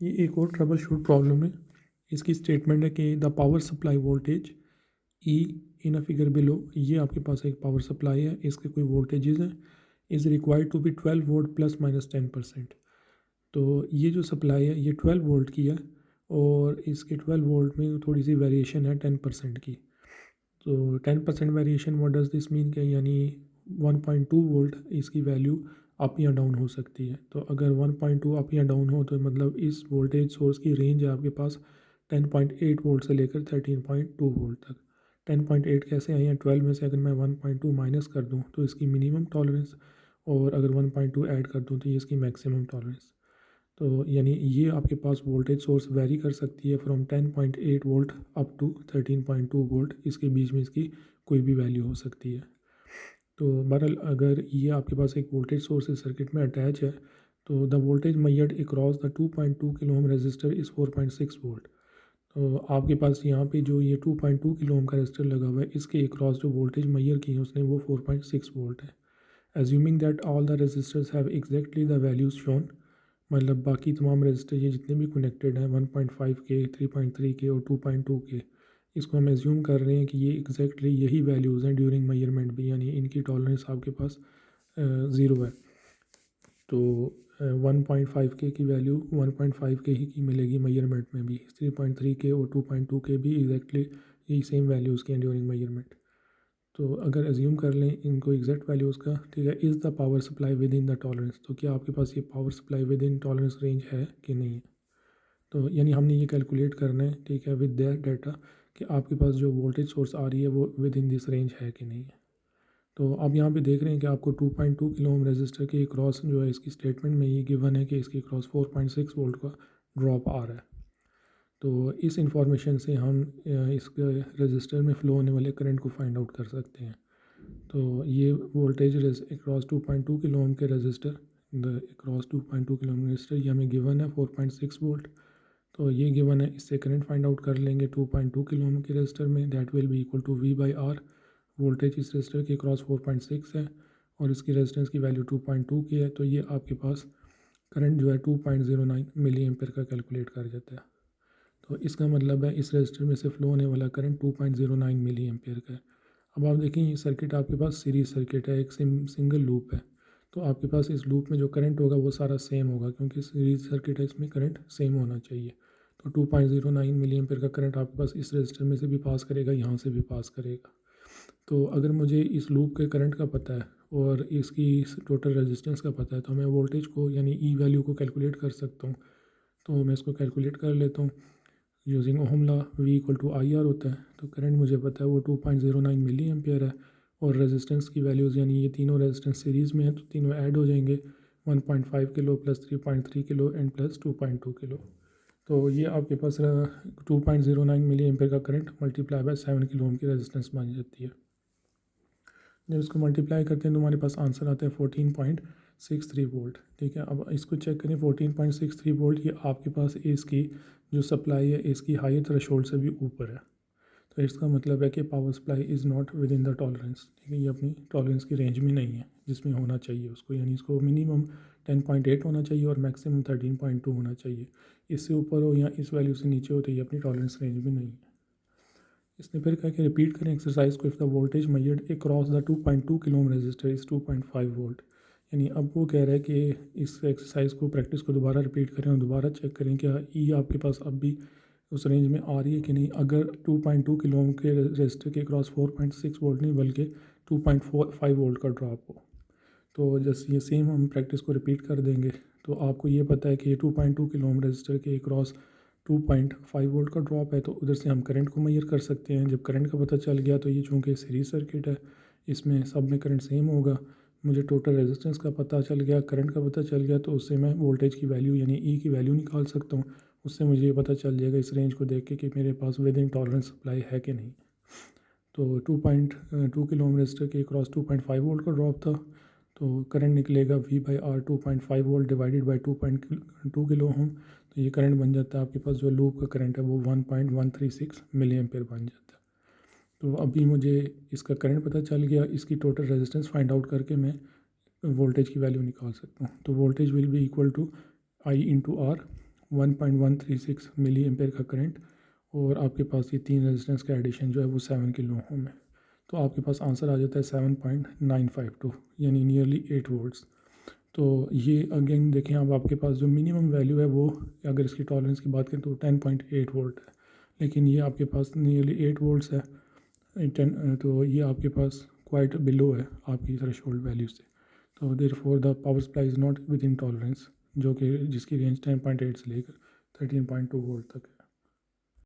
ये एक और ट्रबल शूट प्रॉब्लम है। इसकी स्टेटमेंट है कि the power supply voltage E in a figure below, ये आपके पास एक पावर सप्लाई है, इसके कोई वोल्टेजेस हैं, is required to be 12 volt plus minus 10%। तो ये जो सप्लाई है ये 12 वोल्ट की है और इसके 12 वोल्ट में थोड़ी सी वेरिएशन है 10% की। तो 10% variation what does this mean कि यानी 1.2 वोल्ट इसकी वैल्यू अप या डाउन हो सकती है। तो अगर 1.2 अप या डाउन हो तो मतलब इस वोल्टेज सोर्स की रेंज है आपके पास 10.8 वोल्ट से लेकर 13.2 वोल्ट तक। 10.8 कैसे आई है, 12 में से अगर मैं 1.2 माइनस कर दूं तो इसकी मिनिमम टॉलरेंस, और अगर 1.2 ऐड कर दूं तो ये इसकी मैक्सिमम टॉलरेंस। तो यानी ये आपके पास वोल्टेज सोर्स वेरी कर सकती है from 10.8 volt up to 13.2 volt, इसके बीच में इसकी कोई भी वैल्यू हो सकती है। तो बहरहाल अगर ये आपके पास एक वोल्टेज सोर्स इस सर्किट में अटैच है तो the voltage measured across the 2.2 kilo ohm register is 4.6 volt. तो आपके पास यहाँ पे जो ये 2.2 किलो ओम का रजिस्टर लगा हुआ है इसके अक्रॉस जो वोल्टेज मेजर की है उसने वो 4.6 वोल्ट है। Assuming that all the registers have exactly the values shown, मतलब बाकी तमाम रजिस्टर ये जितने भी कनेक्टेड हैं 1.5 के, 3.3 के और 2.2 के, इसको हम एज्यूम कर रहे हैं कि ये एग्जैक्टली यही वैल्यूज़ हैं ड्यूरिंग मेजरमेंट भी, यानी इनकी टॉलरेंस आपके पास ज़ीरो है। तो 1.5 के की वैल्यू 1.5 के ही की मिलेगी मेजरमेंट में भी, 3.3 के और 2.2 के भी एग्जैक्टली यही सेम वैल्यूज़ के हैं ड्यूरिंग मेजरमेंट। तो अगर एज्यूम कर लें इनको एग्जैक्ट वैल्यूज़ का, ठीक है, is the power supply with in the tolerance, तो क्या आपके पास ये power supply with in tolerance range है कि नहीं है। तो यानी हमने ये कैलकुलेट करना है, ठीक है, विद दैट डाटा कि आपके पास जो वोल्टेज सोर्स आ रही है वो विद इन दिस रेंज है कि नहीं है। तो आप यहाँ पे देख रहे हैं कि आपको 2.2 किलो ओम रजिस्टर के क्रॉस जो है इसकी स्टेटमेंट में ये गिवन है कि इसके क्रॉस 4.6 वोल्ट का ड्रॉप आ रहा है। तो इस इंफॉर्मेशन से हम इस रजिस्टर में फ़्लो होने वाले करंट को फाइंड आउट कर सकते हैं। तो ये वोल्टेज अक्रॉस 2.2 किलो ओम के register, the across 2.2 kilo ohm register ये हमें गिवन है 4.6 वोल्ट। तो ये गिवन है, इससे करंट फाइंड आउट कर लेंगे 2.2 किलो ओम के रजिस्टर में, that will be equal to V by R. Voltage इस रजिस्टर के क्रॉस 4.6 है और इसकी रेजिस्टेंस की वैल्यू 2.2 की है, तो ये आपके पास करंट जो है 2.09 मिली एम्पेयर का कैलकुलेट कर जाता है। तो इसका मतलब है इस रजिस्टर में से फ्लो होने वाला करंट 2.09 मिली एम्पेयर का है। अब आप देखें ये सर्किट आपके पास सीरीज सर्किट है, एक सिंगल लूप है, तो आपके पास इस लूप में जो करंट होगा वो सारा सेम होगा क्योंकि सीरीज सर्किट है, इसमें करंट सेम होना चाहिए। तो 2.09 मिली एम्पेयर का करंट आपके पास इस रजिस्टर में से भी पास करेगा, यहाँ से भी पास करेगा। तो अगर मुझे इस लूप के करंट का पता है और इसकी टोटल रेजिस्टेंस का पता है तो मैं वोल्टेज को यानी ई वैल्यू को कैलकुलेट कर सकता हूँ। तो मैं इसको कैलकुलेट कर लेता हूँ using ohm law. V equal to I R होता है, तो करंट मुझे पता है वो 2.09 मिली एम्पेयर है और रेजिस्टेंस की वैल्यूज़ यानी ये तीनों रेजिस्टेंस सीरीज़ में है तो तीनों ऐड हो जाएंगे, 1.5 kilo plus 3.3 kilo and plus 2.2 kilo. तो ये आपके पास 2.09 मिली एम्पेयर का current multiply by 7 kilo ohm की रेजिस्टेंस बन जाती है। जब इसको मल्टीप्लाई करते हैं तो हमारे पास आंसर आता है 14.63 वोल्ट। ठीक है, अब इसको चेक करें 14.63 वोल्ट, ये आपके पास इसकी जो सप्लाई है इसकी हायर थ्रेशोल्ड से भी ऊपर है। तो इसका मतलब है कि power supply is not with in the tolerance. ठीक है, ये अपनी टॉलरेंस की रेंज में नहीं है जिसमें होना चाहिए उसको, यानी इसको मिनिमम 10.8 होना चाहिए और मैक्सिमम 13.2 होना चाहिए। इससे ऊपर हो या इस वैल्यू से नीचे हो तो ये अपनी टॉलरेंस रेंज में नहीं है। इसने फिर कहा कि रिपीट करें एक्सरसाइज को, if the voltage measured across the 2.2 kilo ohm register is 2.5 volt. यानी अब वो कह रहा है कि इस एक्सरसाइज को प्रैक्टिस को दोबारा रिपीट करें और दोबारा चेक करें क्या ई आपके पास अब भी उस रेंज में आ रही है कि नहीं। अगर 2.2 किलो ओम के रजिस्टर के क्रॉस 4.6 वोल्ट नहीं बल्कि 2.45 वोल्ट का ड्रॉप हो, तो जैसे ये सेम हम प्रैक्टिस को रिपीट कर देंगे। तो आपको ये पता है कि 2.2 किलो ओम रजिस्टर के क्रॉस 2.5 वोल्ट का ड्रॉप है, तो उधर से हम करंट को मेजर कर सकते हैं। जब करंट का पता चल गया तो ये चूँकि सीरीज सर्किट है इसमें सब में करंट सेम होगा। मुझे टोटल रेजिस्टेंस का पता चल गया, करंट का पता चल गया, तो उससे मैं वोल्टेज की वैल्यू यानी ई की वैल्यू निकाल सकता हूँ। उससे मुझे ये पता चल जाएगा इस रेंज को देख के कि मेरे पास विद इन टॉलरेंस सप्लाई है कि नहीं। तो 2.2 किलो ओम रजिस्टर के क्रॉस 2.5 वोल्ट का ड्रॉप था, तो करंट निकलेगा V by R 2.5 volt divided by 2.2 kilo ohm. तो ये करंट बन जाता है आपके पास जो लूप का करंट है वो 1.136 मिली एम्पेयर बन जाता है। तो अभी मुझे इसका करंट पता चल गया, इसकी टोटल रेजिस्टेंस फाइंड आउट करके मैं वोल्टेज की वैल्यू निकाल सकता हूँ। तो voltage will be equal to I into R, 1.136 milli ampere का करंट और आपके पास ये 3 रेजिस्टेंस का एडिशन जो है वो 7 किलो ओम है। तो आपके पास आंसर आ जाता है 7.952 यानी नियरली 8 वोल्ट्स। तो ये अगेन देखें, अब आपके पास जो मिनिमम वैल्यू है वो, अगर इसकी टॉलरेंस की बात करें तो 10.8 वोल्ट है, लेकिन ये आपके पास नियरली 8 वोल्ट्स है। 10 तो ये आपके पास क्वाइट बिलो है आपकी थ्रेशोल्ड वैल्यू से। तो therefore the power supply is not with in tolerance, जो कि जिसकी रेंज 10.8 से लेकर 13.2 वोल्ट तक है।